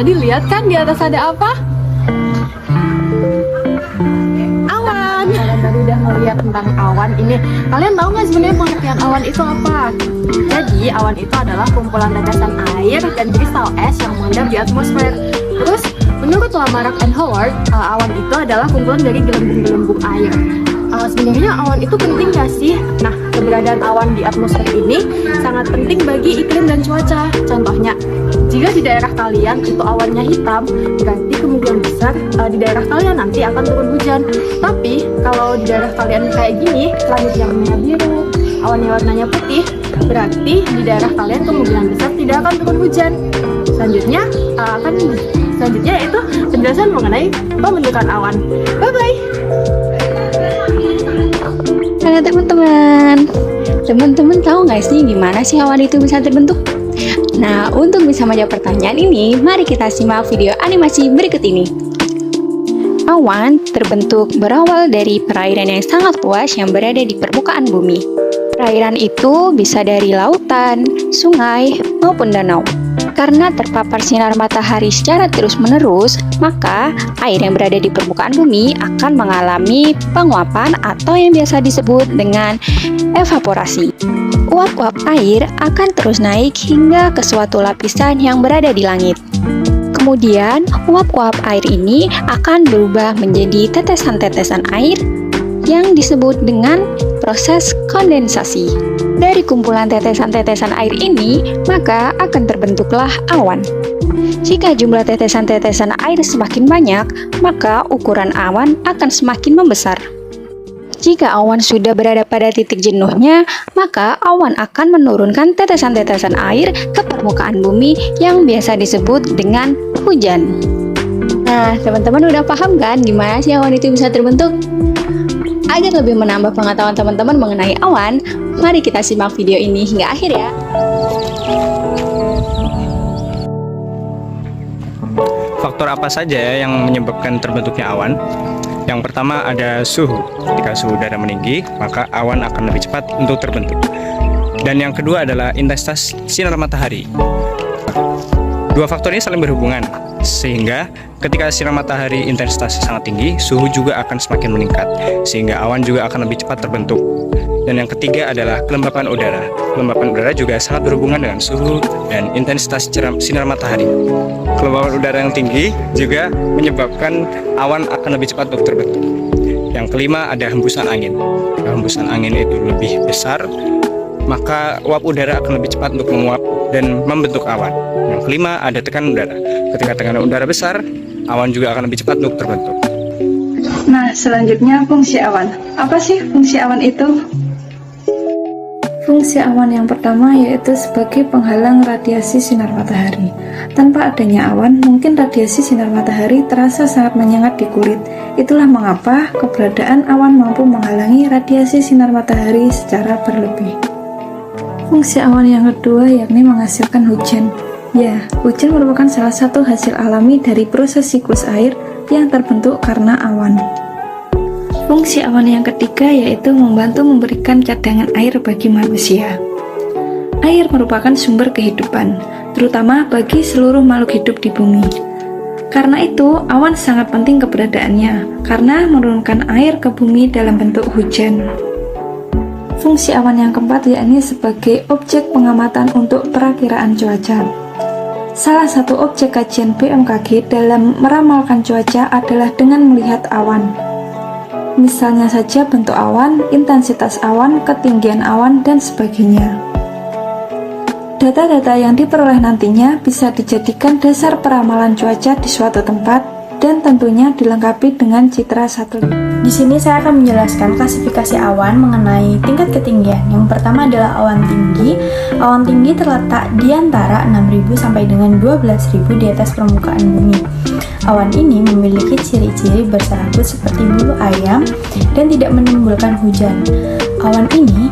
Jadi lihat kan di atas ada apa? Awan. Kalian tadi udah ngeliat tentang awan ini. Kalian tahu nggak sebenarnya pengertian awan itu apa? Jadi awan itu adalah kumpulan tetesan air dan kristal es yang mengendap di atmosfer. Terus menurut Lamarck and Howard, awan itu adalah kumpulan dari gelembung-gelembung air. Sebenarnya awan itu penting nggak sih? Nah, keberadaan awan di atmosfer ini sangat penting bagi iklim dan cuaca. Contohnya, jika di daerah kalian itu awannya hitam, berarti kemungkinan besar di daerah kalian nanti akan turun hujan. Tapi kalau di daerah kalian kayak gini, langit yang warnanya biru, awannya warnanya putih, berarti di daerah kalian kemungkinan besar tidak akan turun hujan. Selanjutnya itu penjelasan mengenai pembentukan awan. Bye bye. Halo teman-teman tahu nggak sih gimana sih awan itu bisa terbentuk? Nah, untuk bisa menjawab pertanyaan ini, mari kita simak video animasi berikut ini. Awan terbentuk berawal dari perairan yang sangat luas yang berada di permukaan bumi. Perairan itu bisa dari lautan, sungai, maupun danau. Karena terpapar sinar matahari secara terus-menerus, maka air yang berada di permukaan bumi akan mengalami penguapan atau yang biasa disebut dengan evaporasi. Uap-uap air akan terus naik hingga ke suatu lapisan yang berada di langit. Kemudian, uap-uap air ini akan berubah menjadi tetesan-tetesan air yang disebut dengan proses kondensasi. Dari kumpulan tetesan-tetesan air ini, maka akan terbentuklah awan. Jika jumlah tetesan-tetesan air semakin banyak, maka ukuran awan akan semakin membesar. Jika awan sudah berada pada titik jenuhnya, maka awan akan menurunkan tetesan-tetesan air ke permukaan bumi yang biasa disebut dengan hujan. Nah, teman-teman udah paham kan gimana sih awan itu bisa terbentuk? Agar lebih menambah pengetahuan teman-teman mengenai awan, mari kita simak video ini hingga akhir ya. Faktor apa saja yang menyebabkan terbentuknya awan? Yang pertama ada suhu. Ketika suhu udara meninggi, maka awan akan lebih cepat untuk terbentuk. Dan yang kedua adalah intensitas sinar matahari. Dua faktor ini saling berhubungan, sehingga ketika sinar matahari intensitasnya sangat tinggi, suhu juga akan semakin meningkat, sehingga awan juga akan lebih cepat terbentuk. Dan yang ketiga adalah kelembapan udara. Kelembapan udara juga sangat berhubungan dengan suhu dan intensitas sinar matahari. Kelembapan udara yang tinggi juga menyebabkan awan akan lebih cepat untuk terbentuk. Yang kelima ada hembusan angin. Kalau hembusan angin itu lebih besar, maka uap udara akan lebih cepat untuk menguap dan membentuk awan. Yang kelima ada tekanan udara. Ketika tekanan udara besar, awan juga akan lebih cepat untuk terbentuk. Nah, selanjutnya fungsi awan. Apa sih fungsi awan itu? Fungsi awan yang pertama yaitu sebagai penghalang radiasi sinar matahari. Tanpa adanya awan, mungkin radiasi sinar matahari terasa sangat menyengat di kulit. Itulah mengapa keberadaan awan mampu menghalangi radiasi sinar matahari secara berlebih. Fungsi awan yang kedua yakni menghasilkan hujan. Ya, hujan merupakan salah satu hasil alami dari proses siklus air yang terbentuk karena awan. Fungsi awan yang ketiga yaitu membantu memberikan cadangan air bagi manusia. Air merupakan sumber kehidupan, terutama bagi seluruh makhluk hidup di bumi. Karena itu, awan sangat penting keberadaannya, karena menurunkan air ke bumi dalam bentuk hujan. Fungsi awan yang keempat yakni sebagai objek pengamatan untuk perakiraan cuaca. Salah satu objek kajian BMKG dalam meramalkan cuaca adalah dengan melihat awan. Misalnya saja bentuk awan, intensitas awan, ketinggian awan, dan sebagainya. Data-data yang diperoleh nantinya bisa dijadikan dasar peramalan cuaca di suatu tempat dan tentunya dilengkapi dengan citra satelit. Di sini saya akan menjelaskan klasifikasi awan mengenai tingkat ketinggian. Yang pertama adalah awan tinggi. Awan tinggi terletak di antara 6.000 sampai dengan 12.000 di atas permukaan bumi. Awan ini memiliki ciri-ciri berserabut seperti bulu ayam dan tidak menimbulkan hujan. Awan ini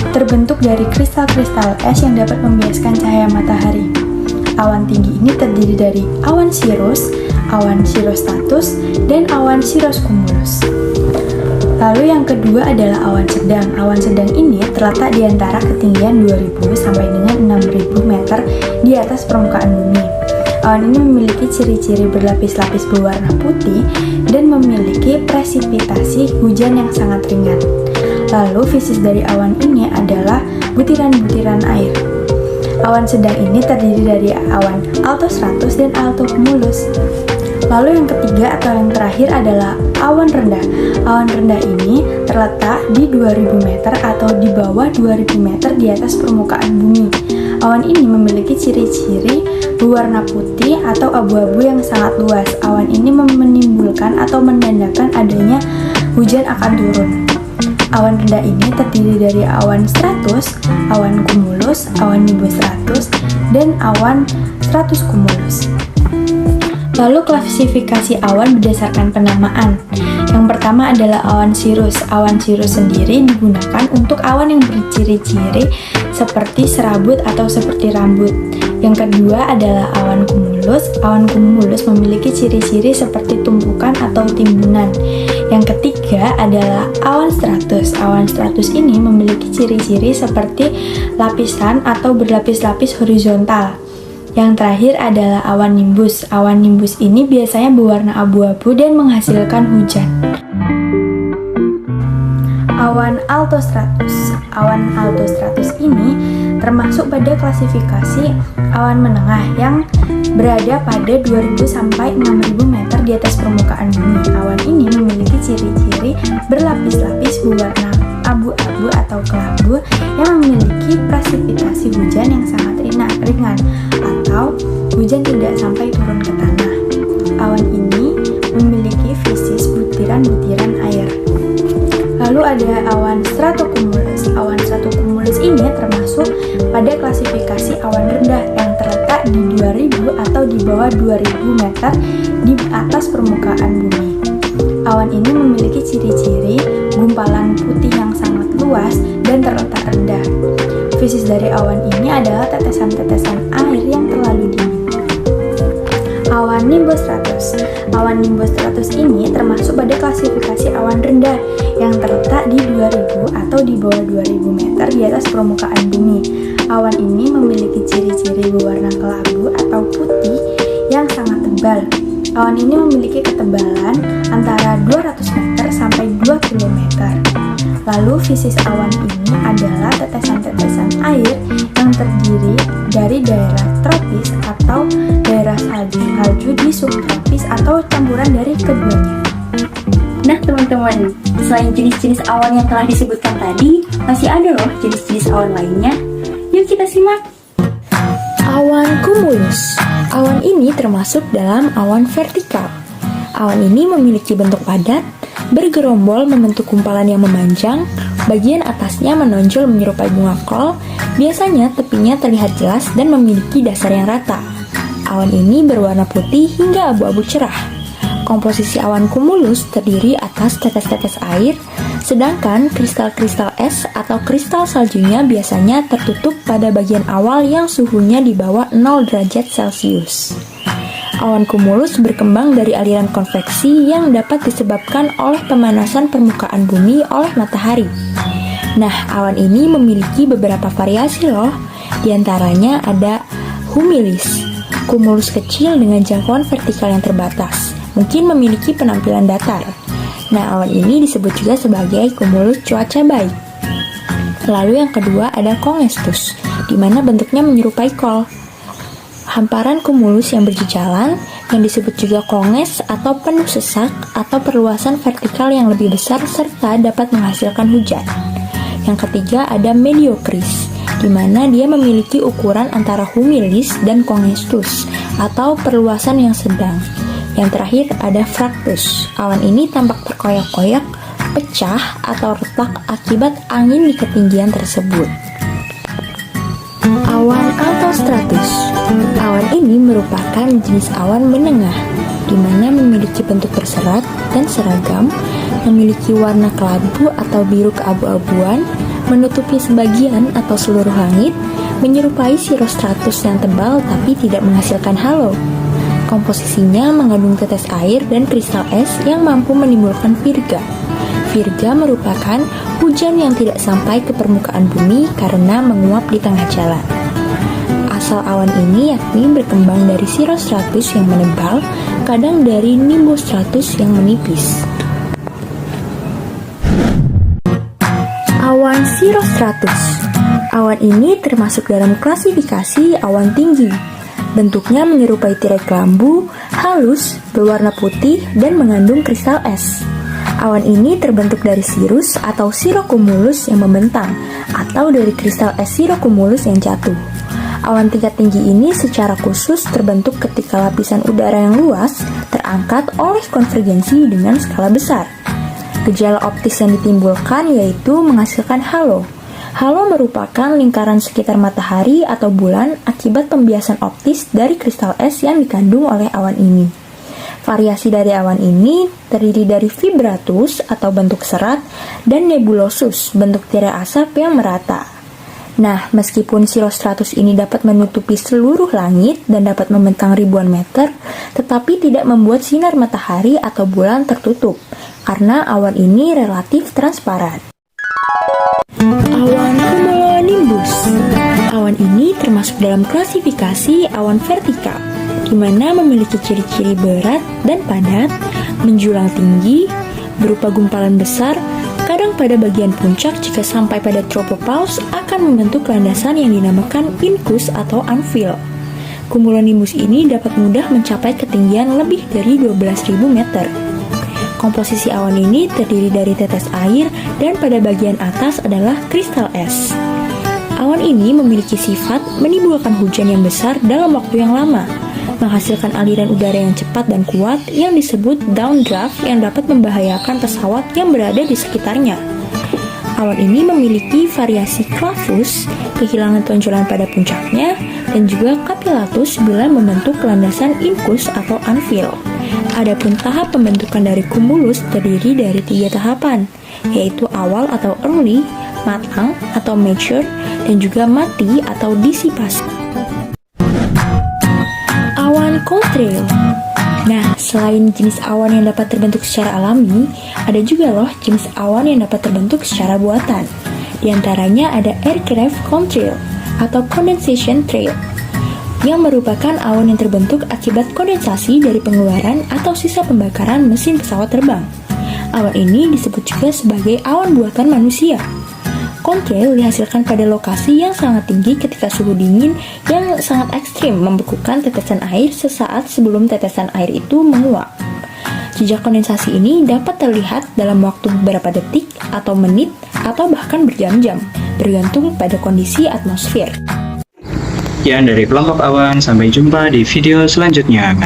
terbentuk dari kristal-kristal es yang dapat membiaskan cahaya matahari. Awan tinggi ini terdiri dari awan sirrus, awan cirrostratus, dan awan cirrus cumulus. Lalu yang kedua adalah awan sedang. Awan sedang ini terletak di antara ketinggian 2000 sampai dengan 6000 meter di atas permukaan bumi. Awan ini memiliki ciri-ciri berlapis-lapis berwarna putih dan memiliki presipitasi hujan yang sangat ringan. Lalu fisis dari awan ini adalah butiran-butiran air. Awan sedang ini terdiri dari awan altostratus dan altocumulus. Lalu yang ketiga atau yang terakhir adalah awan rendah. Awan rendah ini terletak di 2000 meter atau di bawah 2000 meter di atas permukaan bumi. Awan ini memiliki ciri-ciri berwarna putih atau abu-abu yang sangat luas. Awan ini menimbulkan atau menandakan adanya hujan akan turun. Awan rendah ini terdiri dari awan stratus, awan cumulus, awan nimbus stratus, dan awan stratuscumulus. Lalu klasifikasi awan berdasarkan penamaan. Yang pertama adalah awan cirrus. Awan cirrus sendiri digunakan untuk awan yang berciri-ciri seperti serabut atau seperti rambut. Yang kedua adalah awan cumulus. Awan cumulus memiliki ciri-ciri seperti tumpukan atau timbunan. Yang ketiga adalah awan stratus. Awan stratus ini memiliki ciri-ciri seperti lapisan atau berlapis-lapis horizontal. Yang terakhir adalah awan nimbus. Awan nimbus ini biasanya berwarna abu-abu dan menghasilkan hujan. Awan altostratus. Awan altostratus ini termasuk pada klasifikasi awan menengah yang berada pada 2000 sampai 6000 meter di atas permukaan bumi. Awan ini memiliki ciri-ciri berlapis-lapis berwarna abu-abu atau kelabu yang memiliki presipitasi hujan yang sangat ringan atau hujan tidak sampai turun ke tanah. Awan ini memiliki fisis butiran-butiran air. Lalu ada awan stratocumulus. Awan stratocumulus ini termasuk pada klasifikasi awan rendah yang terletak di 2000 atau di bawah 2000 meter di atas permukaan bumi. Awan ini memiliki ciri-ciri gumpalan putih yang sangat luas dan terletak rendah. Fisis dari awan ini adalah tetesan-tetesan air yang terlalu dingin. Awan nimbus stratus. Awan nimbus stratus ini termasuk pada klasifikasi awan rendah yang terletak di 2000 atau di bawah 2000 meter di atas permukaan bumi. Awan ini memiliki ciri-ciri berwarna kelabu atau putih yang sangat tebal. Awan ini memiliki ketebalan antara 200 meter sampai 2 km. Lalu fisis awan ini adalah tetesan-tetesan air yang terdiri dari daerah tropis atau daerah salju di subtropis atau campuran dari keduanya. Nah teman-teman, selain jenis-jenis awan yang telah disebutkan tadi, masih ada loh jenis-jenis awan lainnya. Yuk kita simak. Awan cumulus. Awan ini termasuk dalam awan vertikal. Awan ini memiliki bentuk padat, bergerombol membentuk gumpalan yang memanjang, bagian atasnya menonjol menyerupai bunga kol, biasanya tepinya terlihat jelas dan memiliki dasar yang rata. Awan ini berwarna putih hingga abu-abu cerah. Komposisi awan cumulus terdiri atas tetes-tetes air, sedangkan kristal-kristal es atau kristal saljunya biasanya tertutup pada bagian awal yang suhunya di bawah 0 derajat Celcius. Awan cumulus berkembang dari aliran konveksi yang dapat disebabkan oleh pemanasan permukaan bumi oleh matahari. Nah, awan ini memiliki beberapa variasi loh. Di antaranya ada humilis, cumulus kecil dengan jangkauan vertikal yang terbatas, mungkin memiliki penampilan datar. Nah, awan ini disebut juga sebagai cumulus cuaca baik. Lalu yang kedua ada congestus, di mana bentuknya menyerupai kol. Hamparan cumulus yang berjejalan, yang disebut juga konges atau penuh sesak atau perluasan vertikal yang lebih besar serta dapat menghasilkan hujan. Yang ketiga ada mediocris, di mana dia memiliki ukuran antara humilis dan congestus atau perluasan yang sedang. Yang terakhir ada fractus. Awan ini tampak terkoyak-koyak, pecah atau retak akibat angin di ketinggian tersebut. Awan altostratus. Awan ini merupakan jenis awan menengah, di mana memiliki bentuk berserat dan seragam, memiliki warna kelabu atau biru keabu-abuan, menutupi sebagian atau seluruh langit, menyerupai cirrostratus yang tebal tapi tidak menghasilkan halo. Komposisinya mengandung tetes air dan kristal es yang mampu menimbulkan virga. Virga merupakan hujan yang tidak sampai ke permukaan bumi karena menguap di tengah jalan. Asal awan ini yakni berkembang dari cirrostratus yang menebal, kadang dari nimbostratus yang menipis. Awan cirrostratus. Awan ini termasuk dalam klasifikasi awan tinggi. Bentuknya menyerupai tirai kelambu, halus, berwarna putih, dan mengandung kristal es. Awan ini terbentuk dari cirrus atau cirrocumulus yang membentang, atau dari kristal es cirrocumulus yang jatuh. Awan tingkat tinggi ini secara khusus terbentuk ketika lapisan udara yang luas terangkat oleh konvergensi dengan skala besar. Gejala optis yang ditimbulkan yaitu menghasilkan halo. Halo merupakan lingkaran sekitar matahari atau bulan akibat pembiasan optis dari kristal es yang dikandung oleh awan ini. Variasi dari awan ini terdiri dari vibratus atau bentuk serat dan nebulosus, bentuk tirai asap yang merata. Nah, meskipun cirrostratus ini dapat menutupi seluruh langit dan dapat membentang ribuan meter, tetapi tidak membuat sinar matahari atau bulan tertutup, karena awan ini relatif transparan. Awan cumulonimbus. Awan ini termasuk dalam klasifikasi awan vertikal, di mana memiliki ciri-ciri berat dan padat, menjulang tinggi, berupa gumpalan besar, kadang pada bagian puncak jika sampai pada tropopause akan membentuk landasan yang dinamakan incus atau anvil. Cumulonimbus ini dapat mudah mencapai ketinggian lebih dari 12.000 meter. Komposisi awan ini terdiri dari tetes air dan pada bagian atas adalah kristal es. Awan ini memiliki sifat menimbulkan hujan yang besar dalam waktu yang lama, menghasilkan aliran udara yang cepat dan kuat yang disebut downdraft yang dapat membahayakan pesawat yang berada di sekitarnya. Awan ini memiliki variasi clavus, kehilangan tonjolan pada puncaknya, dan juga capillatus bila membentuk landasan incus atau anvil. Adapun tahap pembentukan dari cumulus terdiri dari 3 tahapan, yaitu awal atau early, matang atau mature, dan juga mati atau disipasi. Awan contrail. Nah, selain jenis awan yang dapat terbentuk secara alami, ada juga loh jenis awan yang dapat terbentuk secara buatan. Di antaranya ada aircraft contrail atau condensation trail, yang merupakan awan yang terbentuk akibat kondensasi dari pengeluaran atau sisa pembakaran mesin pesawat terbang. Awan ini disebut juga sebagai awan buatan manusia. Contrail dihasilkan pada lokasi yang sangat tinggi ketika suhu dingin yang sangat ekstrim membekukan tetesan air sesaat sebelum tetesan air itu menguap. Jejak kondensasi ini dapat terlihat dalam waktu beberapa detik atau menit atau bahkan berjam-jam, bergantung pada kondisi atmosfer. Sekian dari kelompok awan, sampai jumpa di video selanjutnya.